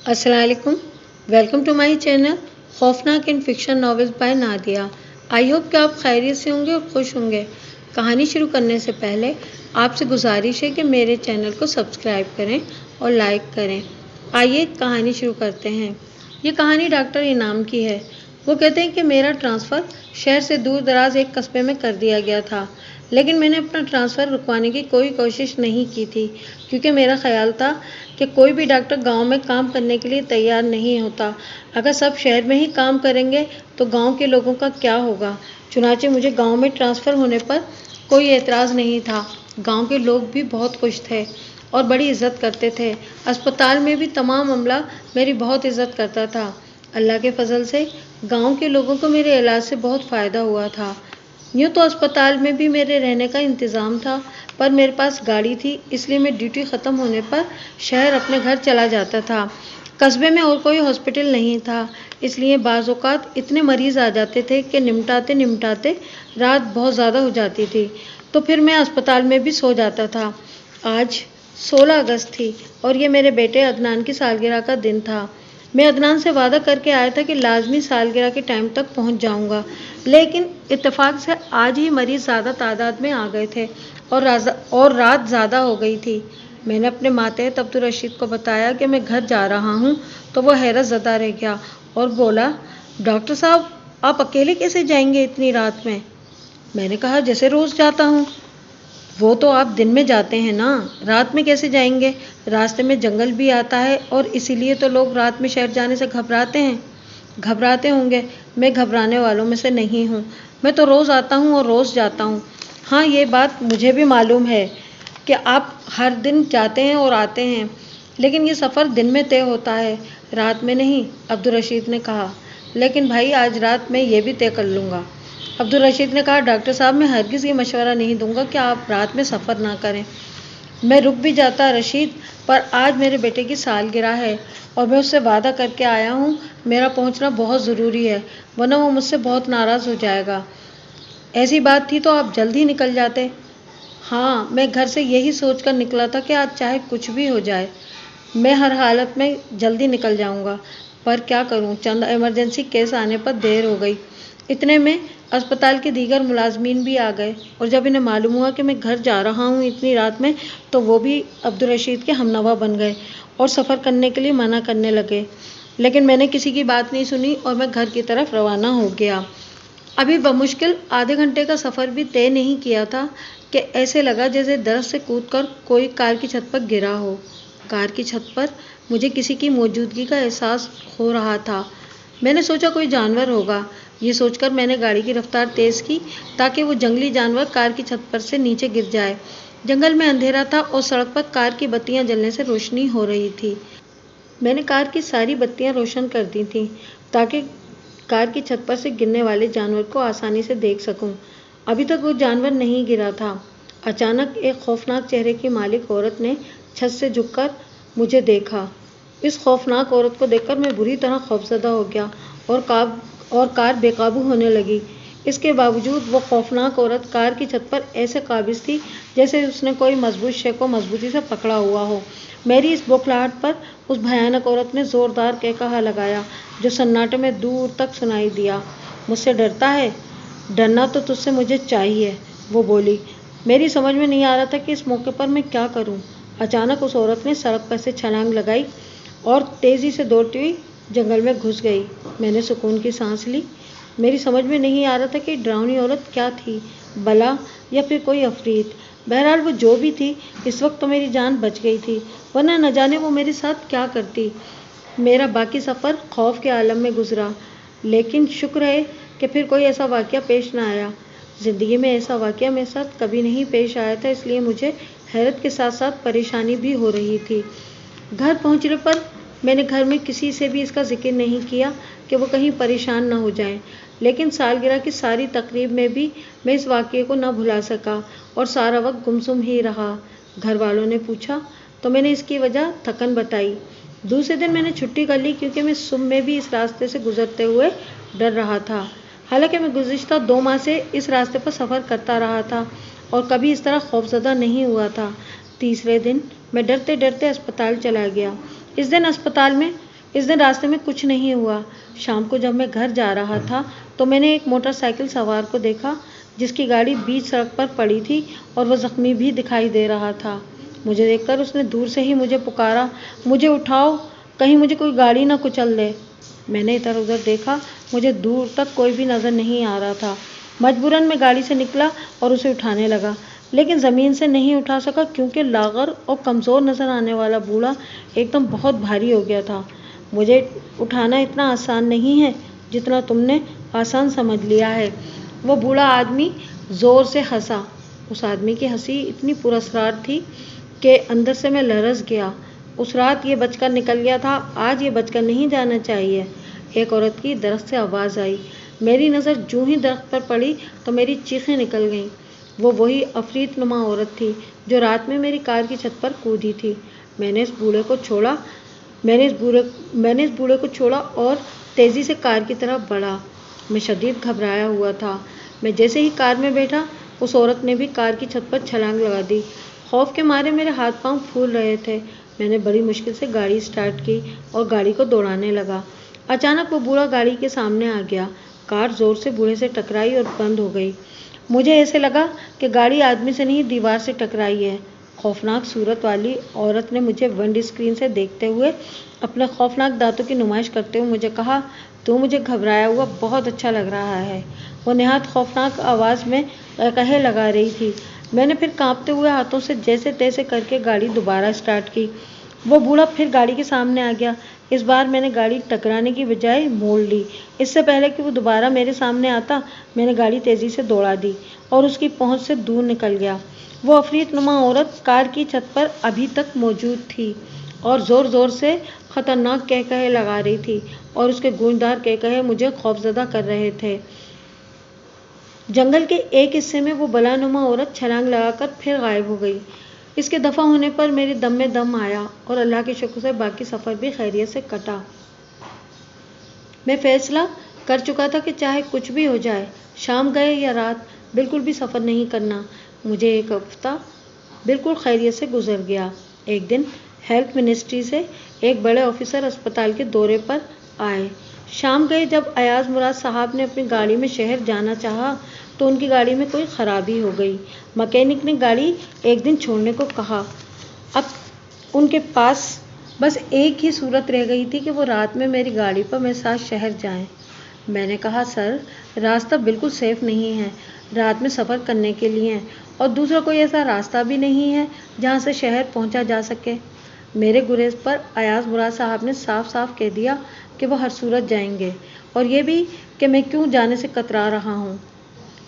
अस्सलाम वालेकुम। Welcome to my channel खौफनाक and fiction novels by Nadia. I hope कि आप खैरियत से होंगे और खुश होंगे। कहानी शुरू करने से पहले आपसे गुजारिश है कि मेरे चैनल को सब्सक्राइब करें और लाइक करें। आइए कहानी शुरू करते हैं। ये कहानी डॉक्टर इनाम की है। वो कहते हैं कि मेरा ट्रांसफ़र शहर से दूर दराज एक कस्बे में कर दिया गया था, लेकिन मैंने अपना ट्रांसफ़र रुकवाने की कोई कोशिश नहीं की थी, क्योंकि मेरा ख्याल था कि कोई भी डॉक्टर गांव में काम करने के लिए तैयार नहीं होता। अगर सब शहर में ही काम करेंगे तो गांव के लोगों का क्या होगा। चुनांचे मुझे गांव में ट्रांसफ़र होने पर कोई एतराज़ नहीं था। गांव के लोग भी बहुत खुश थे और बड़ी इज़्ज़त करते थे। अस्पताल में भी तमाम अमला मेरी बहुत इज़्ज़त करता था। अल्लाह के फजल से गांव के लोगों को मेरे इलाज से बहुत फ़ायदा हुआ था। यूँ तो अस्पताल में भी मेरे रहने का इंतज़ाम था, पर मेरे पास गाड़ी थी, इसलिए मैं ड्यूटी ख़त्म होने पर शहर अपने घर चला जाता था। कस्बे में और कोई हॉस्पिटल नहीं था, इसलिए बाज़ औक़ात इतने मरीज़ आ जाते थे कि निमटाते निमटाते रात बहुत ज़्यादा हो जाती थी, तो फिर मैं अस्पताल में भी सो जाता था। आज 16 अगस्त थी और ये मेरे बेटे अदनान की सालगिरह का दिन था। मैं अदनान से वादा करके आया था कि लाजमी सालगिरह के टाइम तक पहुंच जाऊंगा, लेकिन इत्तेफाक से आज ही मरीज़ ज़्यादा तादाद में आ गए थे और रात ज़्यादा हो गई थी। मैंने अपने मातहत अब्दुल रशीद को बताया कि मैं घर जा रहा हूँ, तो वो हैरत ज़दा रह गया और बोला, डॉक्टर साहब, आप अकेले कैसे जाएंगे इतनी रात में? मैंने कहा, जैसे रोज़ जाता हूँ। वो तो आप दिन में जाते हैं ना, रात में कैसे जाएंगे? रास्ते में जंगल भी आता है और इसीलिए तो लोग रात में शहर जाने से घबराते हैं। घबराते होंगे, मैं घबराने वालों में से नहीं हूँ। मैं तो रोज़ आता हूँ और रोज़ जाता हूँ। हाँ, ये बात मुझे भी मालूम है कि आप हर दिन जाते हैं और आते हैं, लेकिन ये सफ़र दिन में तय होता है, रात में नहीं, अब्दुल रशीद ने कहा। लेकिन भाई, आज रात मैं ये भी तय कर लूँगा। अब्दुल रशीद ने कहा, डॉक्टर साहब, मैं हरगिज़ ये मशवरा नहीं दूंगा कि आप रात में सफ़र ना करें। मैं रुक भी जाता रशीद, पर आज मेरे बेटे की सालगिरह है और मैं उससे वादा करके आया हूँ, मेरा पहुँचना बहुत ज़रूरी है, वरना वो मुझसे बहुत नाराज़ हो जाएगा। ऐसी बात थी तो आप जल्द ही निकल जाते। हाँ, मैं घर से यही सोचकर निकला था कि आज चाहे कुछ भी हो जाए, मैं हर हालत में जल्दी निकल जाऊंगा, पर क्या करूं, चंद इमरजेंसी केस आने पर देर हो गई। इतने में अस्पताल के दीगर मुलाजमीन भी आ गए और जब इन्हें मालूम हुआ कि मैं घर जा रहा हूँ इतनी रात में, तो वो भी अब्दुल रशीद के हमनवा बन गए और सफ़र करने के लिए मना करने लगे। लेकिन मैंने किसी की बात नहीं सुनी और मैं घर की तरफ रवाना हो गया। अभी बमुश्किल आधे घंटे का सफ़र भी तय नहीं किया था कि ऐसे लगा जैसे दरख्त से कूदकर कोई कार की छत पर गिरा हो। कार की छत पर मुझे किसी की मौजूदगी का एहसास हो रहा था। मैंने सोचा कोई जानवर होगा। ये सोचकर मैंने गाड़ी की रफ्तार तेज़ की ताकि वो जंगली जानवर कार की छत पर से नीचे गिर जाए। जंगल में अंधेरा था और सड़क पर कार की बत्तियां जलने से रोशनी हो रही थी। मैंने कार की सारी बत्तियां रोशन कर दी थीं ताकि कार की छत पर से गिरने वाले जानवर को आसानी से देख सकूं। अभी तक वो जानवर नहीं गिरा था। अचानक एक खौफनाक चेहरे की मालिक औरत ने छत से झुककर मुझे देखा। इस खौफनाक औरत को देखकर मैं बुरी तरह खौफजदा हो गया और कार बेकाबू होने लगी। इसके बावजूद वो खौफनाक औरत कार की छत पर ऐसे काबिज थी जैसे उसने कोई मजबूत शय को मजबूती से पकड़ा हुआ हो। मेरी इस बौखलाहट पर उस भयानक औरत ने ज़ोरदार कहकहा लगाया, जो सन्नाटे में दूर तक सुनाई दिया। मुझसे डरता है? डरना तो तुझसे मुझे चाहिए, वो बोली। मेरी समझ में नहीं आ रहा था कि इस मौके पर मैं क्या करूं। अचानक उस औरत ने सड़क पर से छलांग लगाई और तेज़ी से दौड़ती हुई जंगल में घुस गई। मैंने सुकून की सांस ली। मेरी समझ में नहीं आ रहा था कि डरावनी औरत क्या थी, बला या फिर कोई अफरीत। बहरहाल वो जो भी थी, इस वक्त तो मेरी जान बच गई थी, वरना न जाने वो मेरे साथ क्या करती। मेरा बाकी सफ़र खौफ के आलम में गुजरा, लेकिन शुक्र है कि फिर कोई ऐसा वाक़या पेश न आया। ज़िंदगी में ऐसा वाक़या मेरे साथ कभी नहीं पेश आया था, इसलिए मुझे हैरत के साथ साथ परेशानी भी हो रही थी। घर पहुंचने पर मैंने घर में किसी से भी इसका जिक्र नहीं किया कि वो कहीं परेशान न हो जाएं, लेकिन सालगिरह की सारी तकरीब में भी मैं इस वाक़ये को न भुला सका और सारा वक्त गुमसुम ही रहा। घर वालों ने पूछा तो मैंने इसकी वजह थकन बताई। दूसरे दिन मैंने छुट्टी कर ली क्योंकि मैं सुबह में भी इस रास्ते से गुजरते हुए डर रहा था। हालांकि मैं गुज़िश्ता 2 माह से इस रास्ते पर सफ़र करता रहा था और कभी इस तरह खौफज़दा नहीं हुआ था। तीसरे दिन मैं डरते डरते अस्पताल चला गया। इस दिन अस्पताल में इस दिन रास्ते में कुछ नहीं हुआ। शाम को जब मैं घर जा रहा था तो मैंने एक मोटरसाइकिल सवार को देखा जिसकी गाड़ी बीच सड़क पर पड़ी थी और वह जख्मी भी दिखाई दे रहा था। मुझे देखकर उसने दूर से ही मुझे पुकारा, मुझे उठाओ, कहीं मुझे कोई गाड़ी ना कुचल दे। मैंने इधर उधर देखा, मुझे दूर तक कोई भी नजर नहीं आ रहा था। मजबूरन मैं गाड़ी से निकला और उसे उठाने लगा, लेकिन ज़मीन से नहीं उठा सका क्योंकि लागर और कमज़ोर नज़र आने वाला बूढ़ा एकदम बहुत भारी हो गया था। मुझे उठाना इतना आसान नहीं है जितना तुमने आसान समझ लिया है। वो बूढ़ा आदमी ज़ोर से हंसा। उस आदमी की हंसी इतनी पुरस्कार थी कि अंदर से मैं लरस गया। उस रात ये बचकर निकल गया था, आज ये बचकर नहीं जाना चाहिए। एक औरत की दरख्त से आवाज़ आई। मेरी नज़र जूं ही दरख्त पर पड़ी तो मेरी चीखें निकल गईं। वो वही अफरीत नुमा औरत थी जो रात में मेरी कार की छत पर कूदी थी। मैंने इस बूढ़े को छोड़ा और तेज़ी से कार की तरफ बढ़ा। मैं शदीद घबराया हुआ था। मैं जैसे ही कार में बैठा, उस औरत ने भी कार की छत पर छलांग लगा दी। खौफ के मारे मेरे हाथ पांव फूल रहे थे। मैंने बड़ी मुश्किल से गाड़ी स्टार्ट की और गाड़ी को दौड़ाने लगा। अचानक वो बूढ़ा गाड़ी के सामने आ गया। कार जोर से बूढ़े से टकराई और बंद हो गई। मुझे ऐसे लगा कि गाड़ी आदमी से नहीं, दीवार से टकराई है। खौफनाक सूरत वाली औरत ने मुझे विंड स्क्रीन से देखते हुए अपने खौफनाक दांतों की नुमाइश करते हुए मुझे कहा, तू मुझे घबराया हुआ बहुत अच्छा लग रहा है। वो निहायत खौफनाक आवाज़ में कहे लगा रही थी। मैंने फिर कांपते हुए हाथों से जैसे तैसे करके गाड़ी दोबारा स्टार्ट की। वो बूढ़ा फिर गाड़ी के सामने आ गया। इस बार मैंने गाड़ी टकराने की बजाय मोड़ ली। इससे पहले कि वो दोबारा मेरे सामने आता, मैंने गाड़ी तेज़ी से दौड़ा दी और उसकी पहुंच से दूर निकल गया। वो अफरीत नुमा औरत कार की छत पर अभी तक मौजूद थी और ज़ोर ज़ोर से ख़तरनाक कहकहे लगा रही थी और उसके गूंजदार कहकहे मुझे खौफजदा कर रहे थे। जंगल के एक हिस्से में वो बलानुमा औरत छलांग लगाकर फिर गायब हो गई। इसके दफ़ा होने पर मेरे दम में दम आया और अल्लाह के शुक्र से बाकी सफ़र भी खैरियत से कटा। मैं फैसला कर चुका था कि चाहे कुछ भी हो जाए, शाम गए या रात, बिल्कुल भी सफ़र नहीं करना। मुझे एक हफ्ता बिल्कुल खैरियत से गुजर गया। एक दिन हेल्थ मिनिस्ट्री से एक बड़े ऑफिसर अस्पताल के दौरे पर आए। शाम गए जब अयाज मुराद साहब ने अपनी गाड़ी में शहर जाना चाहा तो उनकी गाड़ी में कोई ख़राबी हो गई। मैकेनिक ने गाड़ी एक दिन छोड़ने को कहा। अब उनके पास बस एक ही सूरत रह गई थी कि वो रात में मेरी गाड़ी पर मेरे साथ शहर जाएं। मैंने कहा, सर, रास्ता बिल्कुल सेफ़ नहीं है रात में सफ़र करने के लिए, और दूसरा कोई ऐसा रास्ता भी नहीं है जहाँ से शहर पहुँचा जा सके। मेरे गुरेज पर अयाज मुराद साहब ने साफ साफ कह दिया कि वो हर सूरत जाएंगे, और ये भी कि मैं क्यों जाने से कतरा रहा हूँ।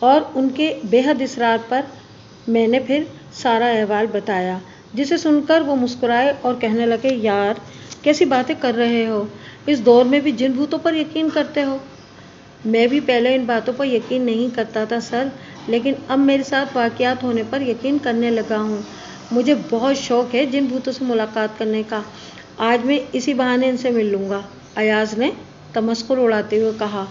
और उनके बेहद इसरार पर मैंने फिर सारा अहवाल बताया, जिसे सुनकर वो मुस्कुराए और कहने लगे, यार, कैसी बातें कर रहे हो, इस दौर में भी जिन भूतों पर यकीन करते हो। मैं भी पहले इन बातों पर यकीन नहीं करता था सर, लेकिन अब मेरे साथ वाक़यात होने पर यकीन करने लगा हूँ। मुझे बहुत शौक़ है जिन भूतों से मुलाकात करने का। आज मैं इसी बहाने इनसे मिल लूँगा, अयाज ने तमस्कुर उड़ाते हुए कहा।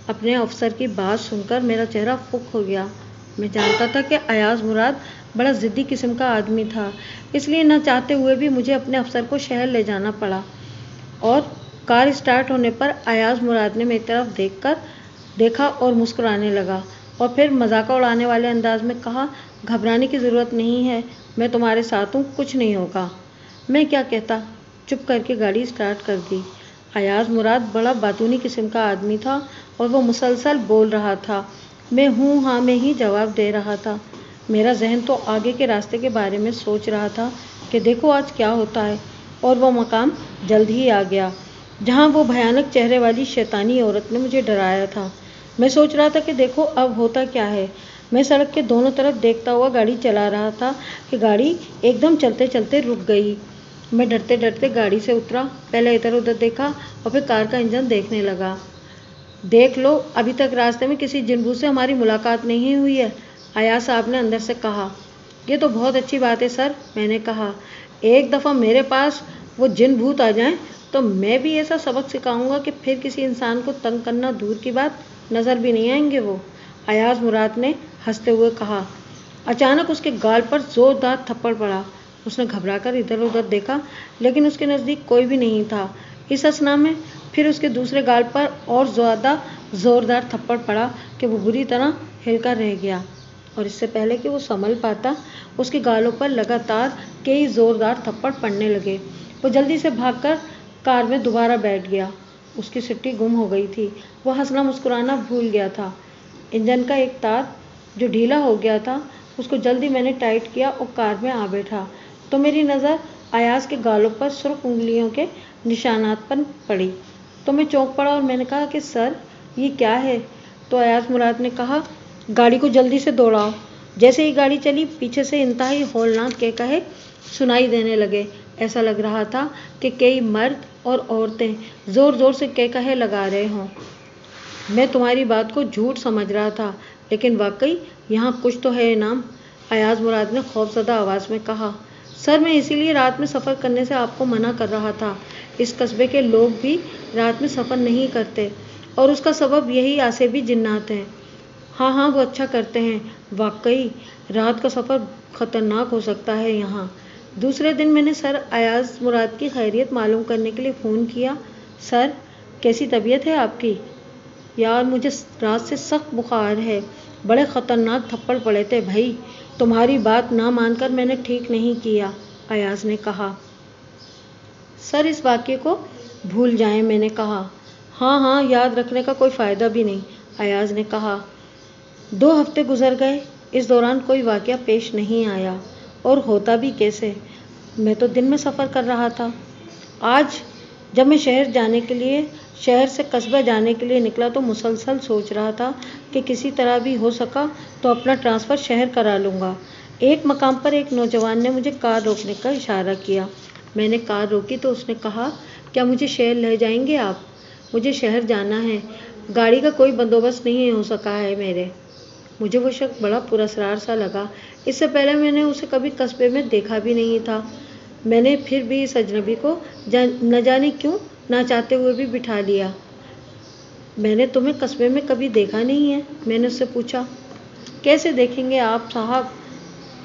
अपने अफसर की बात सुनकर मेरा चेहरा फुक हो गया। मैं जानता था कि अयाज मुराद बड़ा ज़िद्दी किस्म का आदमी था, इसलिए न चाहते हुए भी मुझे अपने अफसर को शहर ले जाना पड़ा। और कार स्टार्ट होने पर अयाज मुराद ने मेरी तरफ देखा और मुस्कुराने लगा, और फिर मजाक उड़ाने वाले अंदाज में कहा, घबराने की ज़रूरत नहीं है, मैं तुम्हारे साथ हूँ, कुछ नहीं होगा। मैं क्या कहता, चुप करके गाड़ी स्टार्ट कर दी। अयाज मुराद बड़ा बातूनी किस्म का आदमी था और वो मुसलसल बोल रहा था। मैं हूँ हाँ में ही जवाब दे रहा था। मेरा जहन तो आगे के रास्ते के बारे में सोच रहा था कि देखो आज क्या होता है, और वो मकाम जल्द ही आ गया जहाँ वो भयानक चेहरे वाली शैतानी औरत ने मुझे डराया था। मैं सोच रहा था कि देखो अब होता क्या है। मैं सड़क के दोनों तरफ देखता हुआ गाड़ी चला रहा था कि गाड़ी एकदम चलते चलते रुक गई। मैं डरते डरते गाड़ी से उतरा, पहले इधर उधर देखा और फिर कार का इंजन देखने लगा। देख लो, अभी तक रास्ते में किसी जिन भूत से हमारी मुलाकात नहीं हुई है, अयाज साहब ने अंदर से कहा। ये तो बहुत अच्छी बात है सर, मैंने कहा। एक दफ़ा मेरे पास वो जिन भूत आ जाएं तो मैं भी ऐसा सबक सिखाऊंगा कि फिर किसी इंसान को तंग करना दूर की बात, नज़र भी नहीं आएंगे वो, अयाज मुराद ने हंसते हुए कहा। अचानक उसके गाल पर ज़ोरदार थप्पड़ पड़ा। उसने घबराकर इधर उधर देखा, लेकिन उसके नज़दीक कोई भी नहीं था। इस असना में फिर उसके दूसरे गाल पर और ज़्यादा ज़ोरदार थप्पड़ पड़ा कि वो बुरी तरह हिलका रह गया, और इससे पहले कि वो संभल पाता, उसके गालों पर लगातार कई ज़ोरदार थप्पड़ पड़ने लगे। वो जल्दी से भागकर कार में दोबारा बैठ गया। उसकी सिट्टी गुम हो गई थी। वो हंसना मुस्कुराना भूल गया था। इंजन का एक तार जो ढीला हो गया था, उसको जल्दी मैंने टाइट किया और कार में आ बैठा तो मेरी नज़र अयाज के गालों पर सुर्ख उंगलियों के निशानात पर पड़ी। तो मैं चौंक पड़ा और मैंने कहा कि सर, ये क्या है? तो अयाज मुराद ने कहा, गाड़ी को जल्दी से दौड़ाओ। जैसे ही गाड़ी चली, पीछे से इंतहाई हौलनाक कहे सुनाई देने लगे। ऐसा लग रहा था कि कई मर्द और औरतें ज़ोर ज़ोर से कहे लगा रहे हों। मैं तुम्हारी बात को झूठ समझ रहा था, लेकिन वाकई यहाँ कुछ तो है इनाम, अयाज मुराद ने खौफजदा आवाज़ में कहा। सर, मैं इसीलिए रात में सफ़र करने से आपको मना कर रहा था। इस कस्बे के लोग भी रात में सफ़र नहीं करते, और उसका सबब यही आसेबी जिन्नात हैं। हाँ हाँ, वो अच्छा करते हैं। वाकई रात का सफ़र ख़तरनाक हो सकता है यहाँ। दूसरे दिन मैंने सर अयाज मुराद की खैरियत मालूम करने के लिए फ़ोन किया। सर, कैसी तबीयत है आपकी? यार, मुझे रात से सख्त बुखार है। बड़े ख़तरनाक थप्पड़ पड़े थे भाई। तुम्हारी बात ना मानकर मैंने ठीक नहीं किया, अयाज ने कहा। सर, इस वाक़ये को भूल जाएं, मैंने कहा। हाँ हाँ, याद रखने का कोई फ़ायदा भी नहीं, अयाज ने कहा। 2 हफ्ते गुजर गए। इस दौरान कोई वाक़या पेश नहीं आया, और होता भी कैसे? मैं तो दिन में सफ़र कर रहा था। आज जब मैं शहर से कस्बा जाने के लिए निकला तो मुसलसल सोच रहा था कि किसी तरह भी हो सका तो अपना ट्रांसफ़र शहर करा लूँगा। एक मकाम पर एक नौजवान ने मुझे कार रोकने का इशारा किया। मैंने कार रोकी तो उसने कहा, क्या मुझे शहर ले जाएंगे आप? मुझे शहर जाना है। गाड़ी का कोई बंदोबस्त नहीं हो सका है मेरे। मुझे वो शख्स बड़ा पुरस्कार सा लगा। इससे पहले मैंने उसे कभी कस्बे में देखा भी नहीं था। मैंने फिर भी इस अजनबी को न जाने क्यों ना चाहते हुए भी बिठा लिया। मैंने तुम्हें कस्बे में कभी देखा नहीं है, मैंने उससे पूछा। कैसे देखेंगे आप साहब?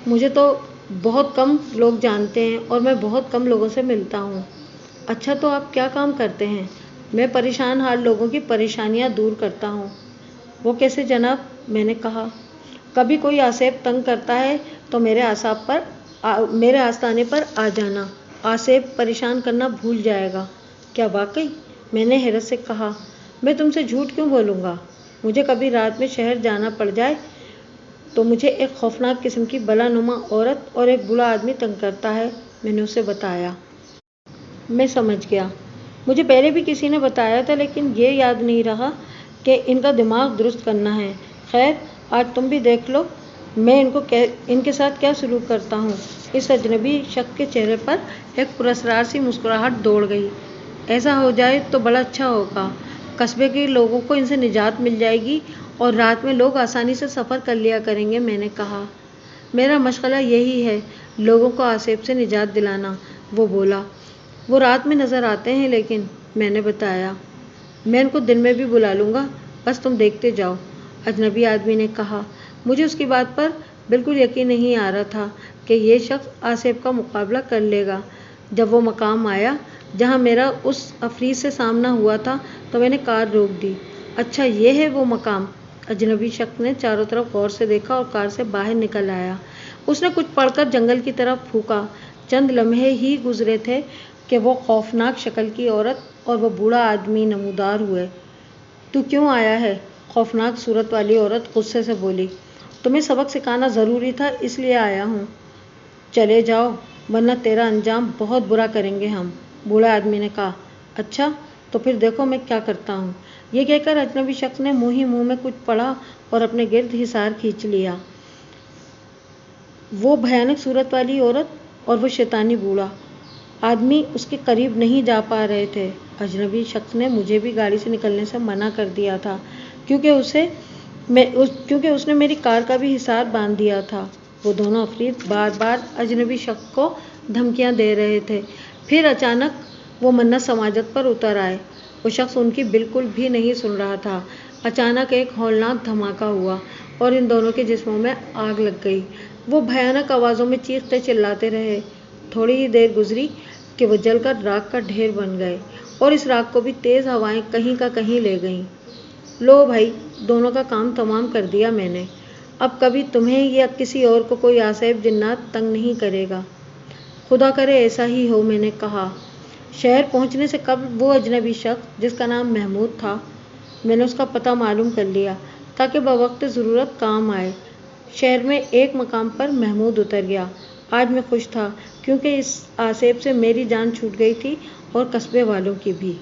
मुझे तो बहुत कम लोग जानते हैं और मैं बहुत कम लोगों से मिलता हूँ। अच्छा, तो आप क्या काम करते हैं? मैं परेशान हाल लोगों की परेशानियाँ दूर करता हूँ। वो कैसे जनाब? मैंने कहा। कभी कोई आसेब तंग करता है तो मेरे आस्ताने पर आ जाना। आसेब परेशान करना भूल जाएगा। क्या वाकई? मैंने हैरत से कहा। मैं तुमसे झूठ क्यों बोलूँगा? मुझे कभी रात में शहर जाना पड़ जाए तो मुझे एक खौफनाक किस्म की बलानुमा औरत और एक बूढ़ा आदमी तंग करता है, मैंने उसे बताया। मैं समझ गया। मुझे पहले भी किसी ने बताया था, लेकिन ये याद नहीं रहा कि इनका दिमाग दुरुस्त करना है। खैर, आज तुम भी देख लो मैं इनके साथ क्या सलूक करता हूँ। इस अजनबी शख्स के चेहरे पर एक पुरस्कार सी मुस्कुराहट दौड़ गई। ऐसा हो जाए तो बड़ा अच्छा होगा। कस्बे के लोगों को इनसे निजात मिल जाएगी और रात में लोग आसानी से सफ़र कर लिया करेंगे, मैंने कहा। मेरा मशग़ला यही है, लोगों को आसेब से निजात दिलाना, वो बोला। वो रात में नज़र आते हैं, लेकिन मैंने बताया। मैं इनको दिन में भी बुला लूँगा, बस तुम देखते जाओ, अजनबी आदमी ने कहा। मुझे उसकी बात पर बिल्कुल यकीन नहीं आ रहा था कि ये शख्स आसेब का मुकाबला कर लेगा। जब वो मकाम आया जहाँ मेरा उस अफरीद से सामना हुआ था तो मैंने कार रोक दी। अच्छा, ये है वो मकाम? अजनबी शख्स ने चारों तरफ गौर से देखा और कार से बाहर निकल आया। उसने कुछ पढ़कर जंगल की तरफ फूंका। चंद लम्हे ही गुजरे थे कि वो खौफनाक शक्ल की औरत और वो बूढ़ा आदमी नमूदार हुए। तू क्यों आया है? खौफनाक सूरत वाली औरत गुस्से से बोली। तुम्हें सबक सिखाना ज़रूरी था, इसलिए आया हूँ। चले जाओ, वरना तेरा अंजाम बहुत बुरा करेंगे हम, बूढ़ा आदमी ने कहा। अच्छा, तो फिर देखो मैं क्या करता हूँ। ये कहकर अजनबी शख्स ने मुँह ही मुँह में कुछ पढ़ा और अपने गिर्द हिसार खींच लिया। वो भयानक सूरत वाली औरत और वो शैतानी बूढ़ा आदमी उसके करीब नहीं जा पा रहे थे। अजनबी शख्स ने मुझे भी गाड़ी से निकलने से मना कर दिया था, क्योंकि उसने मेरी कार का भी हिसार बांध दिया था। वो दोनों अफरीद बार बार अजनबी शख्स को धमकियां दे रहे थे। फिर अचानक वो मन्नत समाजत पर उतर आए। वो शख्स उनकी बिल्कुल भी नहीं सुन रहा था। अचानक एक हौलनाक धमाका हुआ और इन दोनों के जिस्मों में आग लग गई। वो भयानक आवाज़ों में चीखते चिल्लाते रहे। थोड़ी ही देर गुजरी कि वो जलकर राख का ढेर बन गए اور اس راگ کو بھی تیز ہوائیں کہیں کا کہیں لے گئیں۔ لو بھائی، دونوں کا کام تمام کر دیا میں نے، اب کبھی تمہیں یا کسی اور کو کوئی آصف جنات تنگ نہیں کرے گا۔ خدا کرے ایسا ہی ہو، میں نے کہا۔ شہر پہنچنے سے قبل وہ اجنبی شخص جس کا نام محمود تھا، میں نے اس کا پتہ معلوم کر لیا تاکہ بوقت ضرورت کام آئے۔ شہر میں ایک مقام پر محمود اتر گیا۔ آج میں خوش تھا کیونکہ اس آصف سے میری جان چھوٹ گئی تھی اور قصبے والوں کی بھی۔